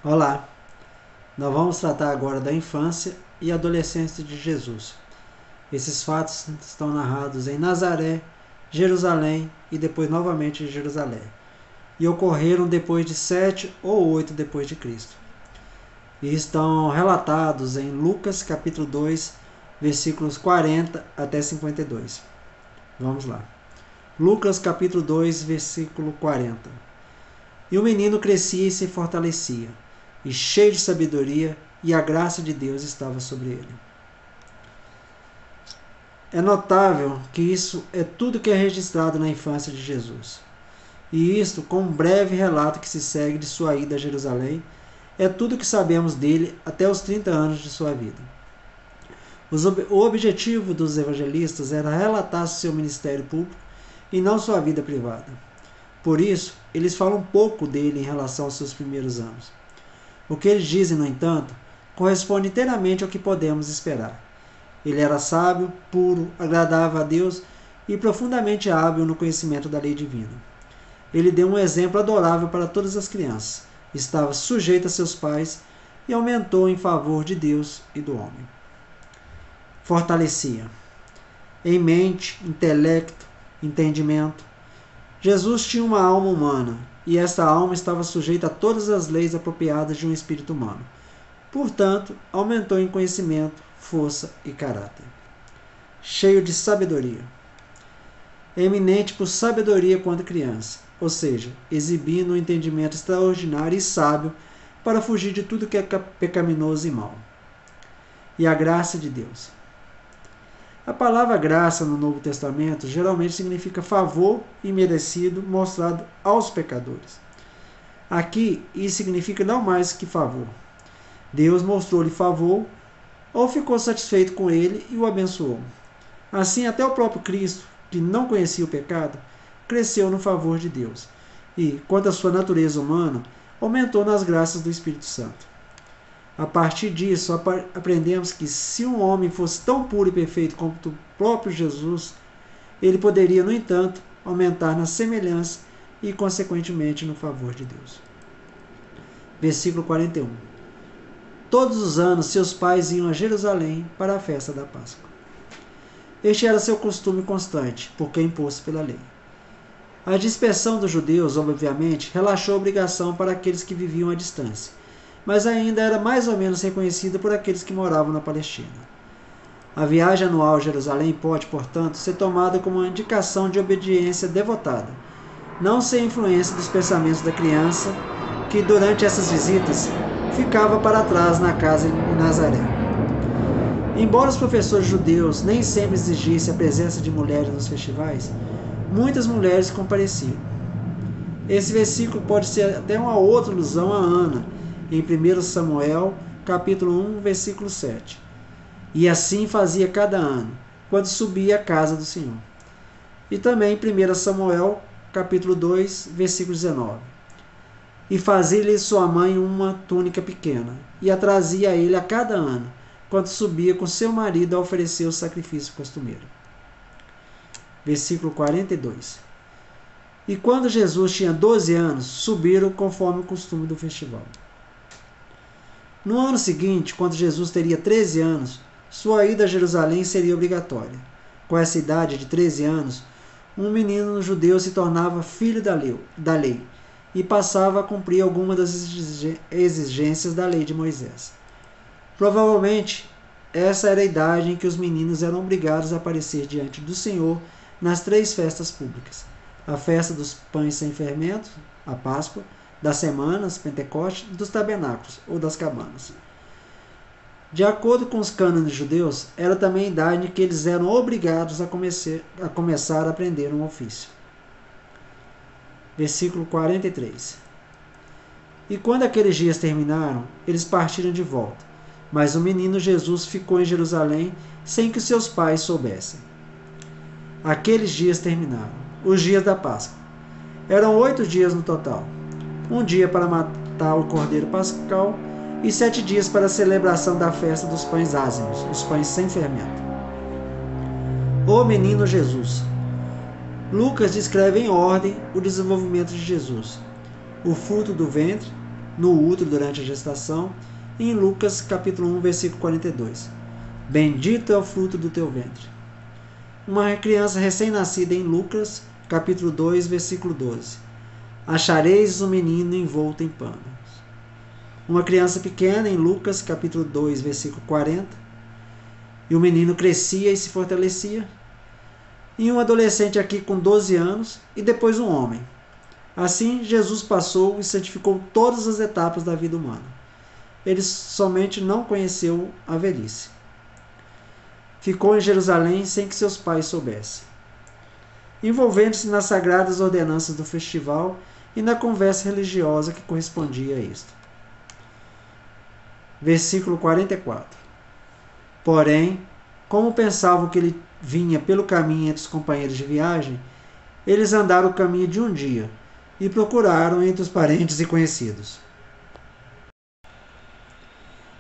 Olá, nós vamos tratar agora da infância e adolescência de Jesus. Esses fatos estão narrados em Nazaré, Jerusalém e depois novamente em Jerusalém, e ocorreram depois de 7 ou 8 depois de Cristo. E estão relatados em Lucas capítulo 2, versículos 40 até 52. Vamos lá. Lucas capítulo 2, versículo 40. E o menino crescia e se fortalecia, e cheio de sabedoria, e a graça de Deus estava sobre ele. É notável que isso é tudo que é registrado na infância de Jesus. E isto, com um breve relato que se segue de sua ida a Jerusalém, é tudo que sabemos dele até os 30 anos de sua vida. O objetivo dos evangelistas era relatar seu ministério público e não sua vida privada. Por isso, eles falam pouco dele em relação aos seus primeiros anos. O que eles dizem, no entanto, corresponde inteiramente ao que podemos esperar. Ele era sábio, puro, agradável a Deus e profundamente hábil no conhecimento da lei divina. Ele deu um exemplo adorável para todas as crianças, estava sujeito a seus pais e aumentou em favor de Deus e do homem. Fortalecia em mente, intelecto, entendimento. Jesus tinha uma alma humana, e esta alma estava sujeita a todas as leis apropriadas de um espírito humano. Portanto, aumentou em conhecimento, força e caráter. Cheio de sabedoria. Eminente por sabedoria quando criança, ou seja, exibindo um entendimento extraordinário e sábio para fugir de tudo que é pecaminoso e mau. E a graça de Deus. A palavra graça no Novo Testamento geralmente significa favor imerecido mostrado aos pecadores. Aqui, isso significa não mais que favor. Deus mostrou-lhe favor ou ficou satisfeito com ele e o abençoou. Assim, até o próprio Cristo, que não conhecia o pecado, cresceu no favor de Deus e, quanto à sua natureza humana, aumentou nas graças do Espírito Santo. A partir disso, aprendemos que se um homem fosse tão puro e perfeito como o próprio Jesus, ele poderia, no entanto, aumentar na semelhança e, consequentemente, no favor de Deus. Versículo 41. Todos os anos, seus pais iam a Jerusalém para a festa da Páscoa. Este era seu costume constante, porque imposto pela lei. A dispersão dos judeus, obviamente, relaxou a obrigação para aqueles que viviam à distância, mas ainda era mais ou menos reconhecida por aqueles que moravam na Palestina. A viagem anual a Jerusalém pode, portanto, ser tomada como uma indicação de obediência devotada, não sem influência dos pensamentos da criança, que durante essas visitas ficava para trás na casa em Nazaré. Embora os professores judeus nem sempre exigissem a presença de mulheres nos festivais, muitas mulheres compareciam. Esse versículo pode ser até uma outra alusão a Ana, em 1 Samuel, capítulo 1, versículo 7. E assim fazia cada ano, quando subia à casa do Senhor. E também em 1 Samuel, capítulo 2, versículo 19. E fazia-lhe sua mãe uma túnica pequena, e a trazia a ele a cada ano, quando subia com seu marido a oferecer o sacrifício costumeiro. Versículo 42. E quando Jesus tinha 12 anos, subiram conforme o costume do festival. No ano seguinte, quando Jesus teria 13 anos, sua ida a Jerusalém seria obrigatória. Com essa idade de 13 anos, um menino judeu se tornava filho da lei e passava a cumprir alguma das exigências da lei de Moisés. Provavelmente, essa era a idade em que os meninos eram obrigados a aparecer diante do Senhor nas 3 festas públicas: a festa dos pães sem fermento, a Páscoa, das semanas, Pentecostes, dos tabernáculos, ou das cabanas. De acordo com os cânones judeus, era também a idade em que eles eram obrigados a começar a aprender um ofício. Versículo 43. E quando aqueles dias terminaram, eles partiram de volta, mas o menino Jesus ficou em Jerusalém sem que seus pais soubessem. Aqueles dias terminaram, os dias da Páscoa. Eram 8 dias no total. Um dia para matar o cordeiro pascal e 7 dias para a celebração da festa dos pães ázimos, os pães sem fermento. O menino Jesus. Lucas descreve em ordem o desenvolvimento de Jesus: o fruto do ventre, no útero durante a gestação, e em Lucas capítulo 1, versículo 42. Bendito é o fruto do teu ventre. Uma criança recém-nascida em Lucas capítulo 2, versículo 12. Achareis um menino envolto em panos. Uma criança pequena em Lucas capítulo 2, versículo 40. E o menino crescia e se fortalecia. E um adolescente aqui com 12 anos e depois um homem. Assim, Jesus passou e santificou todas as etapas da vida humana. Ele somente não conheceu a velhice. Ficou em Jerusalém sem que seus pais soubessem, envolvendo-se nas sagradas ordenanças do festival e na conversa religiosa que correspondia a isto. Versículo 44. Porém, como pensavam que ele vinha pelo caminho entre os companheiros de viagem, eles andaram o caminho de um dia e procuraram entre os parentes e conhecidos.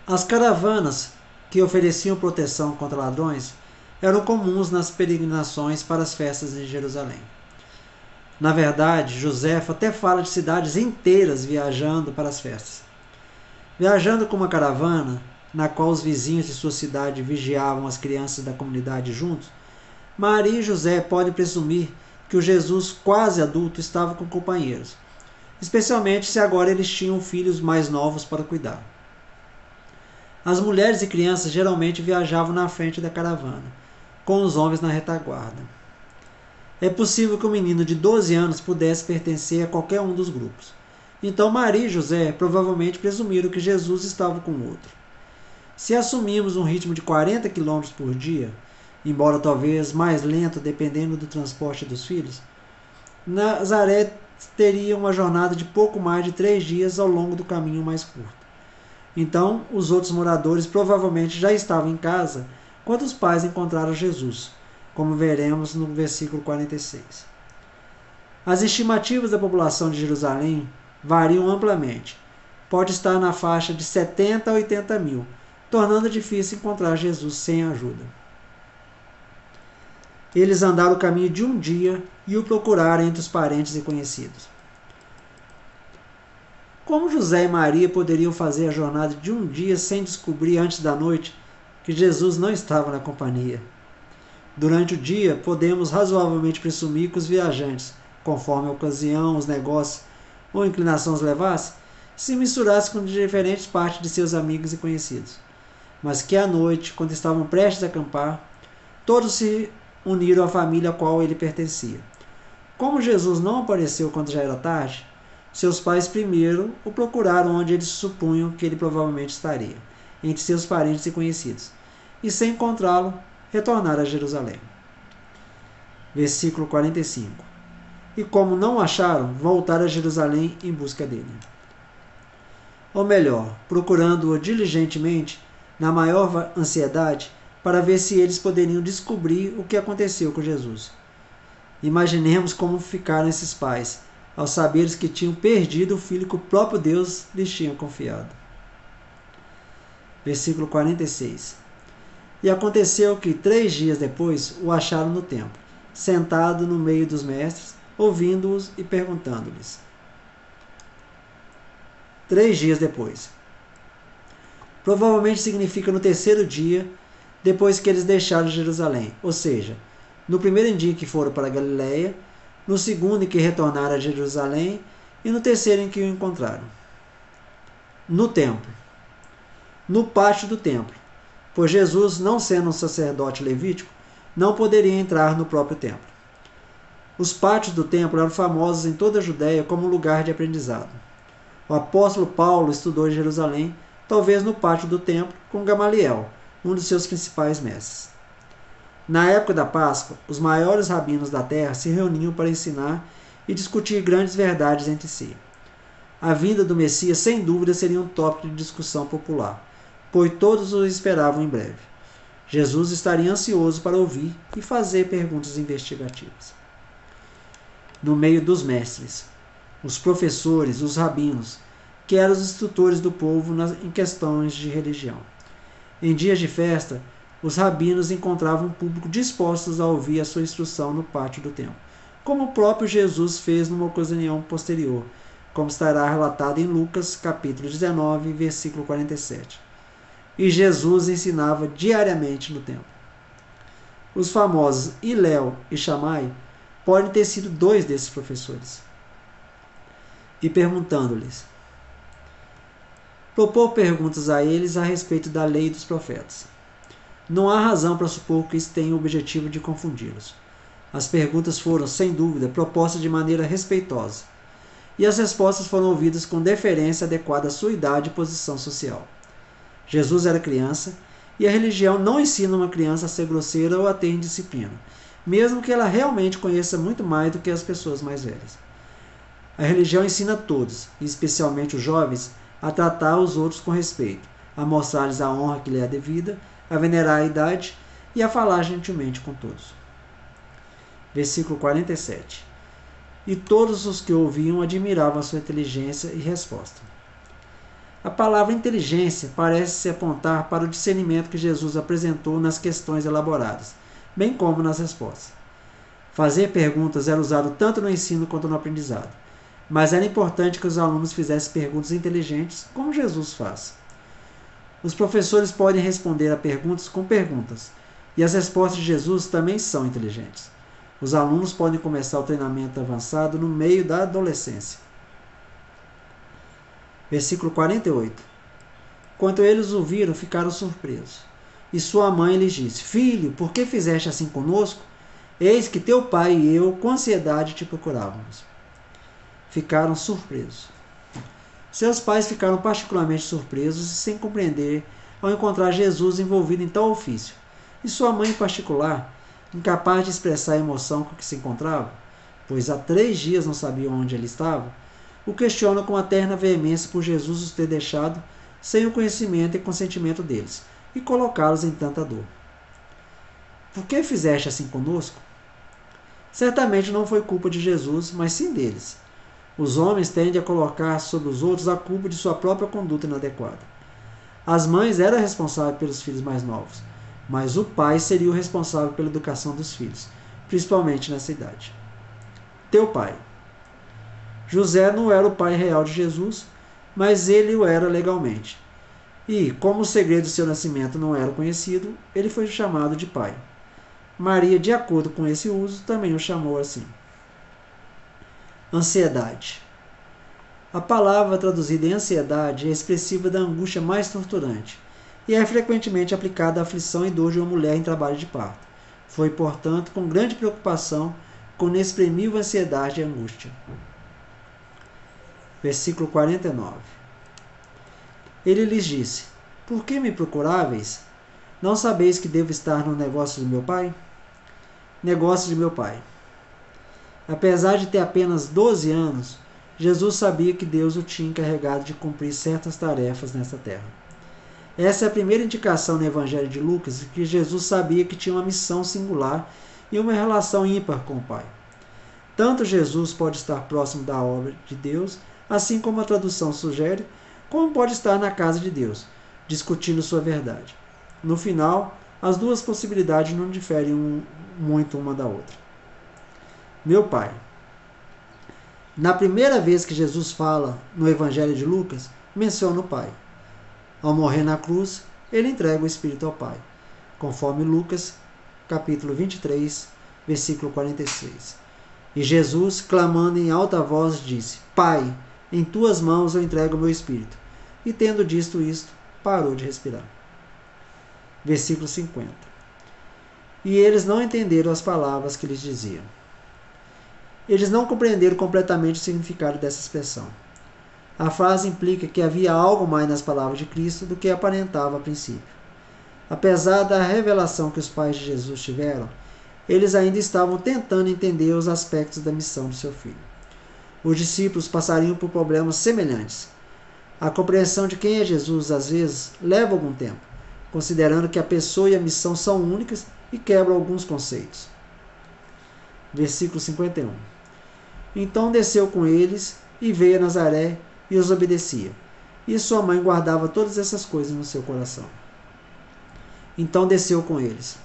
As caravanas que ofereciam proteção contra ladrões eram comuns nas peregrinações para as festas em Jerusalém. Na verdade, Joséfo até fala de cidades inteiras viajando para as festas. Viajando com uma caravana, na qual os vizinhos de sua cidade vigiavam as crianças da comunidade juntos, Maria e José podem presumir que o Jesus quase adulto estava com companheiros, especialmente se agora eles tinham filhos mais novos para cuidar. As mulheres e crianças geralmente viajavam na frente da caravana, com os homens na retaguarda. É possível que um menino de 12 anos pudesse pertencer a qualquer um dos grupos. Então Maria e José provavelmente presumiram que Jesus estava com o outro. Se assumimos um ritmo de 40 km por dia, embora talvez mais lento dependendo do transporte dos filhos, Nazaré teria uma jornada de pouco mais de 3 dias ao longo do caminho mais curto. Então, os outros moradores provavelmente já estavam em casa quando os pais encontraram Jesus, como veremos no versículo 46. As estimativas da população de Jerusalém variam amplamente. Pode estar na faixa de 70 a 80 mil, tornando difícil encontrar Jesus sem ajuda. Eles andaram o caminho de um dia e o procuraram entre os parentes e conhecidos. Como José e Maria poderiam fazer a jornada de um dia sem descobrir antes da noite que Jesus não estava na companhia? Durante o dia, podemos razoavelmente presumir que os viajantes, conforme a ocasião, os negócios ou a inclinação os levasse, se misturassem com diferentes partes de seus amigos e conhecidos. Mas que à noite, quando estavam prestes a acampar, todos se uniram à família a qual ele pertencia. Como Jesus não apareceu quando já era tarde, seus pais primeiro o procuraram onde eles supunham que ele provavelmente estaria, entre seus parentes e conhecidos, e sem encontrá-lo, retornaram a Jerusalém. Versículo 45. E como não o acharam, voltaram a Jerusalém em busca dele. Ou melhor, procurando-o diligentemente, na maior ansiedade, para ver se eles poderiam descobrir o que aconteceu com Jesus. Imaginemos como ficaram esses pais, ao saberes que tinham perdido o filho que o próprio Deus lhes tinha confiado. Versículo 46. E aconteceu que 3 dias depois o acharam no templo, sentado no meio dos mestres, ouvindo-os e perguntando-lhes. 3 dias depois. Provavelmente significa no 3º dia, depois que eles deixaram Jerusalém, ou seja, no primeiro dia em que foram para Galiléia, no segundo em que retornaram a Jerusalém e no 3º em que o encontraram. No templo. No pátio do templo, pois Jesus, não sendo um sacerdote levítico, não poderia entrar no próprio templo. Os pátios do templo eram famosos em toda a Judéia como lugar de aprendizado. O apóstolo Paulo estudou em Jerusalém, talvez no pátio do templo, com Gamaliel, um dos seus principais mestres. Na época da Páscoa, os maiores rabinos da terra se reuniam para ensinar e discutir grandes verdades entre si. A vinda do Messias, sem dúvida, seria um tópico de discussão popular, pois todos o esperavam em breve. Jesus estaria ansioso para ouvir e fazer perguntas investigativas. No meio dos mestres, os professores, os rabinos, que eram os instrutores do povo em questões de religião. Em dias de festa, os rabinos encontravam um público dispostos a ouvir a sua instrução no pátio do templo, como o próprio Jesus fez numa ocasião posterior, como estará relatado em Lucas, capítulo 19, versículo 47. E Jesus ensinava diariamente no templo. Os famosos Hilel e Shammai podem ter sido dois desses professores. E perguntando-lhes, propôs perguntas a eles a respeito da lei e dos profetas. Não há razão para supor que isso tenha o objetivo de confundi-los. As perguntas foram, sem dúvida, propostas de maneira respeitosa, e as respostas foram ouvidas com deferência adequada à sua idade e posição social. Jesus era criança, e a religião não ensina uma criança a ser grosseira ou a ter indisciplina, mesmo que ela realmente conheça muito mais do que as pessoas mais velhas. A religião ensina a todos, e especialmente os jovens, a tratar os outros com respeito, a mostrar-lhes a honra que lhe é devida, a venerar a idade e a falar gentilmente com todos. Versículo 47. E todos os que ouviam admiravam a sua inteligência e resposta. A palavra inteligência parece se apontar para o discernimento que Jesus apresentou nas questões elaboradas, bem como nas respostas. Fazer perguntas era usado tanto no ensino quanto no aprendizado, mas era importante que os alunos fizessem perguntas inteligentes, como Jesus faz. Os professores podem responder a perguntas com perguntas, e as respostas de Jesus também são inteligentes. Os alunos podem começar o treinamento avançado no meio da adolescência. Versículo 48. Quando eles o viram, ficaram surpresos. E sua mãe lhes disse, Filho, por que fizeste assim conosco? Eis que teu pai e eu, com ansiedade, te procurávamos. Ficaram surpresos. Seus pais ficaram particularmente surpresos e sem compreender ao encontrar Jesus envolvido em tal ofício. E sua mãe, em particular, incapaz de expressar a emoção com que se encontrava, pois há 3 dias não sabia onde ele estava, o questiona com a terna veemência por Jesus os ter deixado sem o conhecimento e consentimento deles, e colocá-los em tanta dor. Por que fizeste assim conosco? Certamente não foi culpa de Jesus, mas sim deles. Os homens tendem a colocar sobre os outros a culpa de sua própria conduta inadequada. As mães eram responsáveis pelos filhos mais novos, mas o pai seria o responsável pela educação dos filhos, principalmente nessa idade. Teu pai. José não era o pai real de Jesus, mas ele o era legalmente. E, como o segredo do seu nascimento não era conhecido, ele foi chamado de pai. Maria, de acordo com esse uso, também o chamou assim. Ansiedade. A palavra traduzida em ansiedade é expressiva da angústia mais torturante e é frequentemente aplicada à aflição e dor de uma mulher em trabalho de parto. Foi, portanto, com grande preocupação, com inexprimível ansiedade e angústia. Versículo 49. Ele lhes disse, Por que me procuráveis? Não sabeis que devo estar no negócio do meu pai? Negócio de meu pai. Apesar de ter apenas 12 anos, Jesus sabia que Deus o tinha encarregado de cumprir certas tarefas nesta terra. Essa é a primeira indicação no Evangelho de Lucas de que Jesus sabia que tinha uma missão singular e uma relação ímpar com o Pai. Tanto Jesus pode estar próximo da obra de Deus, assim como a tradução sugere, como pode estar na casa de Deus, discutindo sua verdade. No final, as duas possibilidades não diferem muito uma da outra. Meu Pai. Na primeira vez que Jesus fala no Evangelho de Lucas, menciona o Pai. Ao morrer na cruz, ele entrega o Espírito ao Pai, conforme Lucas, capítulo 23, versículo 46. E Jesus, clamando em alta voz, disse, Pai, em tuas mãos eu entrego o meu Espírito. E tendo dito isto, parou de respirar. Versículo 50. E eles não entenderam as palavras que lhes diziam. Eles não compreenderam completamente o significado dessa expressão. A frase implica que havia algo mais nas palavras de Cristo do que aparentava a princípio. Apesar da revelação que os pais de Jesus tiveram, eles ainda estavam tentando entender os aspectos da missão de seu filho. Os discípulos passariam por problemas semelhantes. A compreensão de quem é Jesus, às vezes, leva algum tempo, considerando que a pessoa e a missão são únicas e quebram alguns conceitos. Versículo 51. Então desceu com eles e veio a Nazaré e os obedecia. E sua mãe guardava todas essas coisas no seu coração. Então desceu com eles.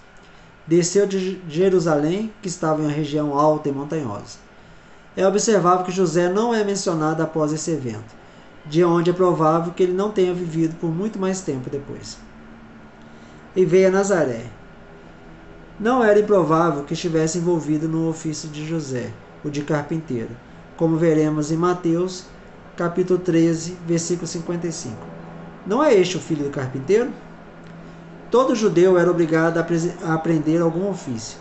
Desceu de Jerusalém, que estava em uma região alta e montanhosa. É observável que José não é mencionado após esse evento, de onde é provável que ele não tenha vivido por muito mais tempo depois. E veio a Nazaré. Não era improvável que estivesse envolvido no ofício de José, o de carpinteiro, como veremos em Mateus, capítulo 13, versículo 55. Não é este o filho do carpinteiro? Todo judeu era obrigado a aprender algum ofício,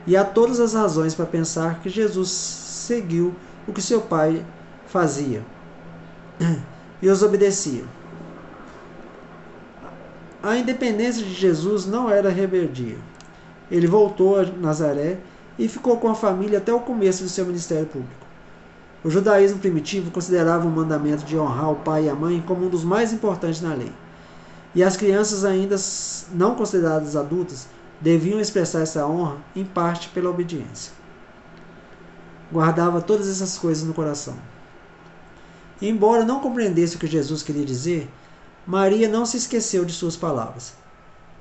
e há todas as razões para pensar que Jesus seguiu o que seu pai fazia e os obedecia. A independência de Jesus não era rebeldia. Ele voltou a Nazaré e ficou com a família até o começo de seu ministério público. O judaísmo primitivo considerava o mandamento de honrar o pai e a mãe como um dos mais importantes na lei. E as crianças ainda não consideradas adultas deviam expressar essa honra, em parte, pela obediência. Guardava todas essas coisas no coração. E, embora não compreendesse o que Jesus queria dizer, Maria não se esqueceu de suas palavras.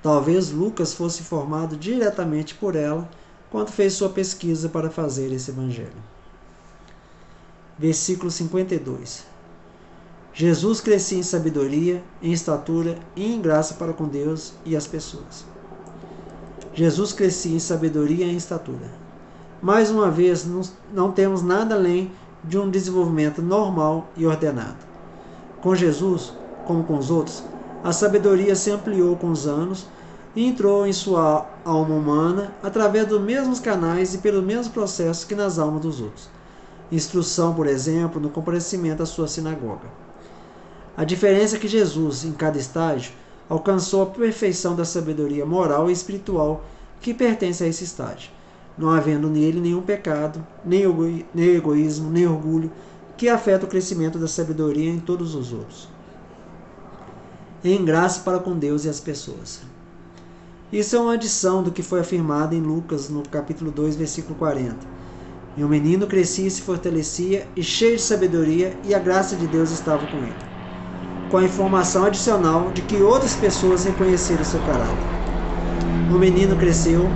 Talvez Lucas fosse formado diretamente por ela quando fez sua pesquisa para fazer esse evangelho. Versículo 52. Jesus crescia em sabedoria, em estatura e em graça para com Deus e as pessoas. Jesus crescia em sabedoria e em estatura. Mais uma vez, não temos nada além de um desenvolvimento normal e ordenado. Com Jesus, como com os outros, a sabedoria se ampliou com os anos e entrou em sua alma humana através dos mesmos canais e pelos mesmos processos que nas almas dos outros. Instrução, por exemplo, no comparecimento à sua sinagoga. A diferença é que Jesus, em cada estágio, alcançou a perfeição da sabedoria moral e espiritual que pertence a esse estágio, não havendo nele nenhum pecado, nem egoísmo, nem orgulho, que afeta o crescimento da sabedoria em todos os outros. Em graça para com Deus e as pessoas. Isso é uma adição do que foi afirmado em Lucas, no capítulo 2, versículo 40. E o menino crescia e se fortalecia, e cheio de sabedoria, e a graça de Deus estava com ele. Com a informação adicional de que outras pessoas reconheceram seu caráter. O menino cresceu,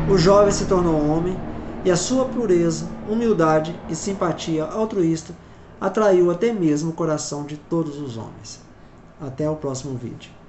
o jovem se tornou homem, e a sua pureza, humildade e simpatia altruísta atraiu até mesmo o coração de todos os homens. Até o próximo vídeo.